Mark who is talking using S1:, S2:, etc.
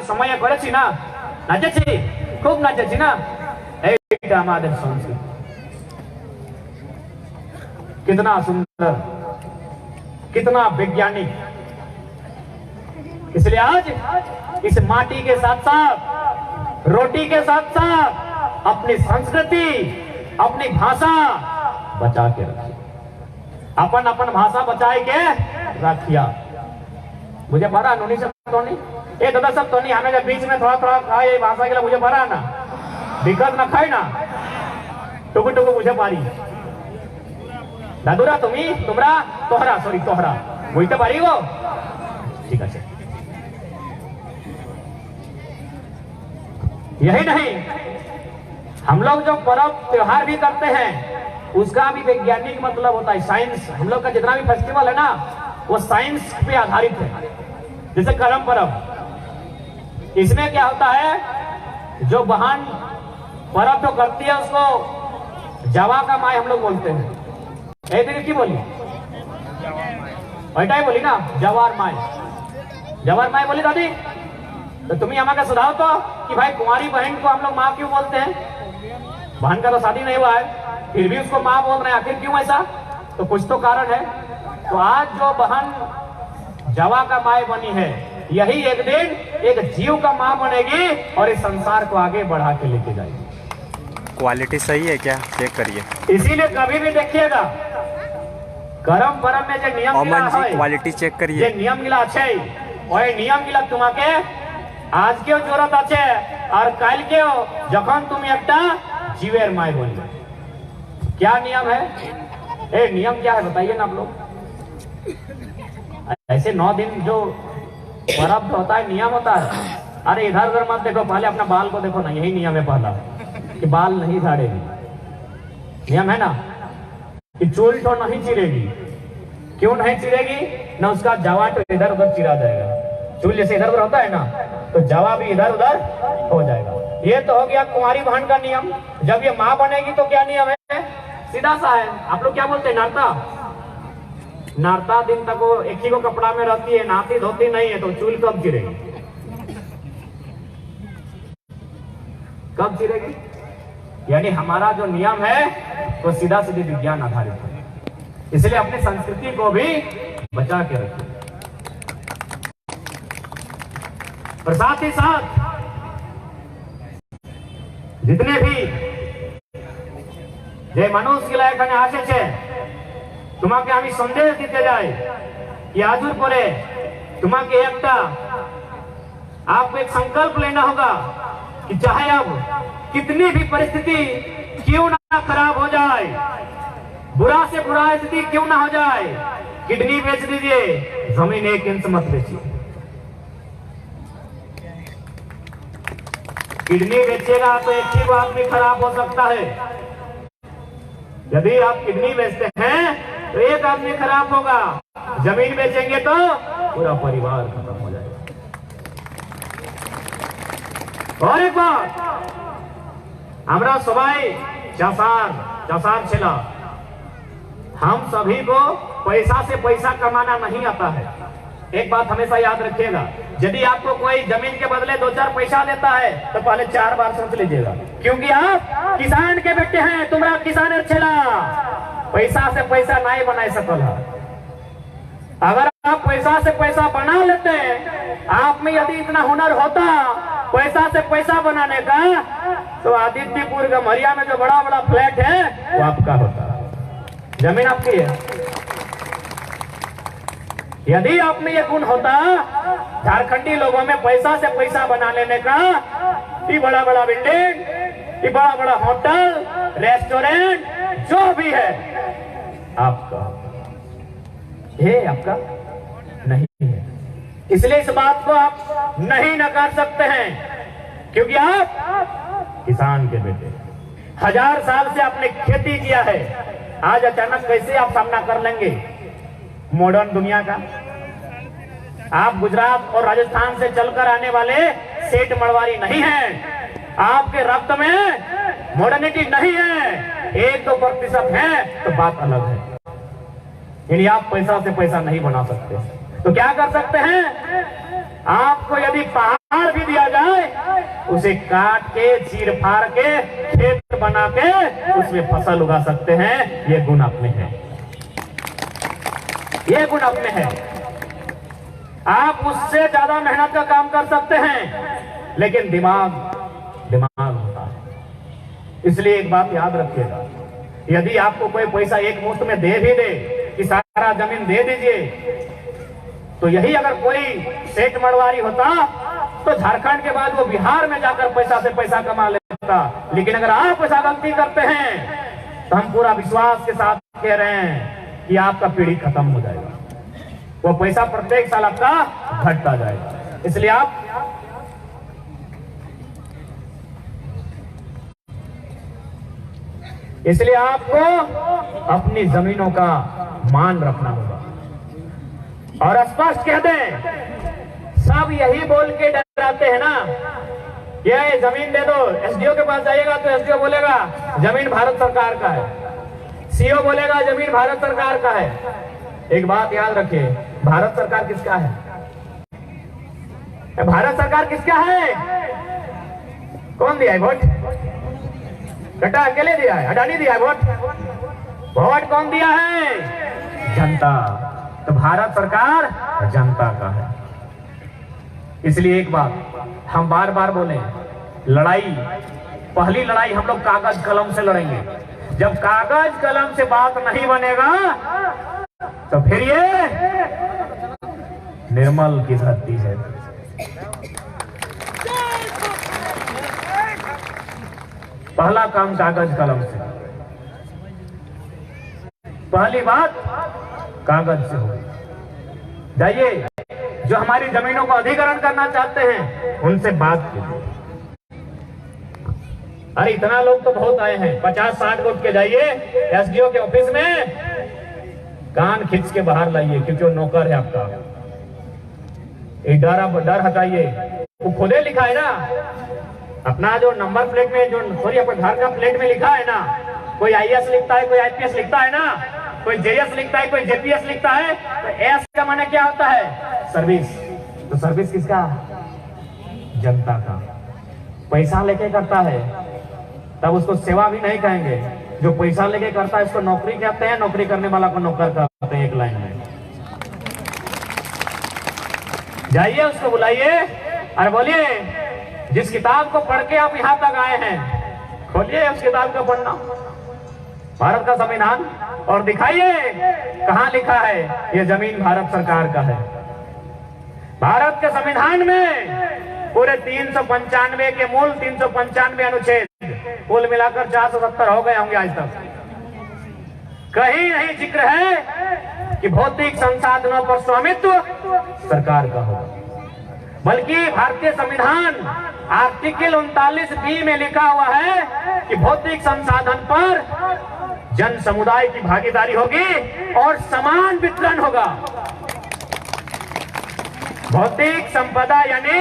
S1: समय करेছি না, নাচেছি, খুব নাচেছি না, এইটা আমাদের সংস্কৃতি। कितना सुंदर, कितना वैज्ञानिक। इसलिए आज इस माटी के साथ साथ, रोटी के साथ साथ अपनी संस्कृति, अपनी भाषा बचा के रखिए। अपन अपन भाषा बचाए के रखिया। मुझे भरा नोनी सब तो नहीं, ये दादा सब तो नहीं, हमें जब बीच में थोड़ा थोड़ा खाए भाषा के लिए मुझे भरा ना, दिक्कत ना खाए ना, टुकु टुकु मुझे पारी दादुरा तुम्ही तुमरा तोहरा सॉरी तोहरा बोलते पारी वो ठीक है। यही नहीं, हम लोग जो पर्व त्योहार भी करते हैं उसका भी वैज्ञानिक मतलब होता है, साइंस। हम लोग का जितना भी फेस्टिवल है ना वो साइंस पे आधारित है। जैसे करम पर्व, इसमें क्या होता है, जो बहन पर्व जो करती है उसको जवा का माई हम लोग बोलते हैं। की बोली ही बोली ना, जवार माई, जवार माई बोली दादी। तो तुम्हें हमारे सुधार तो कि भाई कुंवारी बहन को हम लोग माँ क्यों बोलते हैं? बहन का तो शादी नहीं हुआ है फिर भी उसको माँ बोल रहे हैं, आखिर क्यों ऐसा? तो कुछ तो कारण है। तो आज जो बहन जवा का माँ बनी है, यही एक दिन एक जीव का माँ बनेगी और इस संसार को आगे बढ़ा के लेके जाएगी।
S2: क्वालिटी सही है क्या, चेक करिए।
S1: इसीलिए कभी भी देखिएगा करम परम में जो नियम गिला है,
S2: क्वालिटी चेक करिए।
S1: ये नियम गिला अच्छे ওই নিয়ম গিলা তোমাকে আজকেও জরুরত আছে আর কালকেও যখন তুমি একটা জীবের মায় বলবে। क्या नियम है? ए नियम क्या है बताइए ना आप लोग। ऐसे 9 दिन जो पर्व होता है नियम होता है। अरे इधर उधर मत देखो, पहले अपना बाल को देखो ना, यही नियम है पहला कि बाल नहीं झाड़ेगी। नियम है ना कि चूल तो नहीं चिरेगी। क्यों नहीं चिरेगी? ना उसका जवा तो इधर उधर चिरा जाएगा। चूल जैसे इधर उधर होता है ना, तो जवा भी इधर उधर हो जाएगा। ये तो हो गया कुंवारी बहन का नियम। जब ये माँ बनेगी तो क्या नियम है? सीधा सा है। आप लोग क्या बोलते हैं? नारता। नारता दिन तक वो एक ही को कपड़ा में रहती है, नहाती धोती नहीं है, तो चूल कब चिरेगी? कब चिरेगी? यानी हमारा जो नियम है वो सीधा सीधे विज्ञान आधारित है। इसलिए अपनी संस्कृति को भी बचा के रखिए। और साथ ही साथ जितने भी যে মানুষগুলা এখানে আসেছে তোমাকে আমি সন্দেশ দিতে যাই कि आजुर परे तुम्हारे एकटा आपको एक संकल्प लेना होगा कि चाहे अब कितनी भी परिस्थिति क्यों ना खराब हो जाए, बुरा से बुरा स्थिति क्यों ना हो जाए, किडनी बेच दीजिए, जमीन 1 इंच मत बेचिए। किडनी बेचेगा तो एक ही आदमी खराब हो सकता है। यदि आप किडनी बेचते हैं तो एक आदमी खराब होगा, जमीन बेचेंगे तो पूरा परिवार खत्म हो जाएगा। और एक बात, हमरा सबाई चासार छिला, हम सभी को पैसा से पैसा कमाना नहीं आता है। एक बात हमेशा याद रखिएगा, यदि आपको कोई जमीन के बदले 2-4 पैसा देता है तो पहले 4 बार सोच लीजिएगा, क्योंकि आप किसान के बेटे हैं। तुम्हारा किसान छिला पैसा से पैसा नहीं बना सकल है। अगर आप पैसा से पैसा बना लेते हैं, आप में यदि इतना हुनर होता पैसा से पैसा बनाने का, तो आदित्यपुर का मरिया में जो बड़ा बड़ा फ्लैट है वो आपका होता, जमीन आपकी है। यदि आप में ये गुण होता, झारखंडी लोगों में पैसा से पैसा बना लेने का, ये बड़ा बड़ा बिल्डिंग, ये बड़ा बड़ा होटल, रेस्टोरेंट जो भी है आपका है, आपका नहीं है। इसलिए इस बात को आप नहीं नकार सकते हैं, क्योंकि आप किसान के बेटे 1000 साल से आपने खेती किया है। आज अचानक कैसे आप सामना कर लेंगे मॉडर्न दुनिया का? आप गुजरात और राजस्थान से चलकर आने वाले सेठ मड़वारी नहीं हैं। आपके रक्त में मॉडर्निटी नहीं है, 1-2% है तो बात अलग है। यानी आप पैसा से पैसा नहीं बना सकते। तो क्या कर सकते हैं? आपको यदि बिहार भी दिया जाए, उसे काट के चीर फाड़ के खेत बना के उसमें फसल उगा सकते हैं। ये गुण अपने हैं, ये गुण अपने हैं। आप उससे ज्यादा मेहनत का काम कर सकते हैं, लेकिन दिमाग होता है। इसलिए एक बात याद रखिएगा, यदि आपको कोई पैसा एक मुश्त में दे भी दे कि सारा जमीन दे दीजिए, तो यही अगर कोई सेठ मड़वारी होता तो झारखंड के बाद वो बिहार में जाकर पैसा से पैसा कमा लेता। लेकिन अगर आप ऐसा गलती करते हैं तो हम पूरा विश्वास के साथ कह रहे हैं कि आपका पीढ़ी खत्म हो जाएगा, वो पैसा प्रत्येक साल आपका घटता जाएगा। इसलिए आपको अपनी जमीनों का मान रखना होगा और स्पष्ट कह दें। सब यही बोल के डराते हैं ना, ये जमीन दे दो। एसडीओ के पास जाइएगा तो एसडीओ बोलेगा जमीन भारत सरकार का है, सीओ बोलेगा जमीन भारत सरकार का है। एक बात याद रखिए, भारत सरकार किसका है? भारत सरकार किसका है? कौन दिया है वोट? कटा अकेले दिया है, अडानी दिया है वोट? वोट कौन दिया है? जनता। तो भारत सरकार जनता का है। इसलिए एक बात हम बार बार बोले, पहली लड़ाई हम लोग कागज कलम से लड़ेंगे। जब कागज कलम से बात नहीं बनेगा तो फिर ये निर्मल की धरती है। पहला काम कागज कलम से, पहली बात कागज से हो। जाइए, जो हमारी जमीनों को अधिग्रहण करना चाहते हैं उनसे बात कीजिए। अरे इतना लोग तो बहुत आए हैं, 50-60 को उठ के जाइए एसडीओ के ऑफिस में, कान खींच के बाहर लाइए, क्योंकि वो नौकर है आपका। एक डर हटाइए। वो खुदे लिखा है ना, अपना जो नंबर प्लेट में, जो सॉरी अपने घर का प्लेट में लिखा है ना, कोई आईएएस लिखता है, कोई आईपीएस लिखता है ना, कोई जेएस लिखता है, कोई जेपीएस लिखता है। तो एस का माने क्या होता है? सर्विस। तो सर्विस किसका? जनता का। पैसा लेके करता है तब उसको सेवा भी नहीं कहेंगे। जो पैसा लेके करता है उसको नौकरी कहते हैं, नौकरी करने वाला को नौकर कहते हैं। एक लाइन में जाइए, उसको बुलाइए और बोलिए, जिस किताब को पढ़ के आप यहां तक आए हैं, खोलिए उस किताब को पढ़ना, भारत का संविधान, और दिखाइए कहां लिखा है ये जमीन भारत सरकार का है। भारत के संविधान में पूरे 395 के मूल 395 अनुच्छेद, कुल मिलाकर 470 हो गए होंगे आज तक। कहीं नहीं जिक्र है कि भौतिक संसाधनों पर स्वामित्व सरकार का होगा, बल्कि भारतीय संविधान आर्टिकल 39B में लिखा हुआ है कि भौतिक संसाधन पर जन समुदाय की भागीदारी होगी और समान वितरण होगा। भौतिक संपदा यानी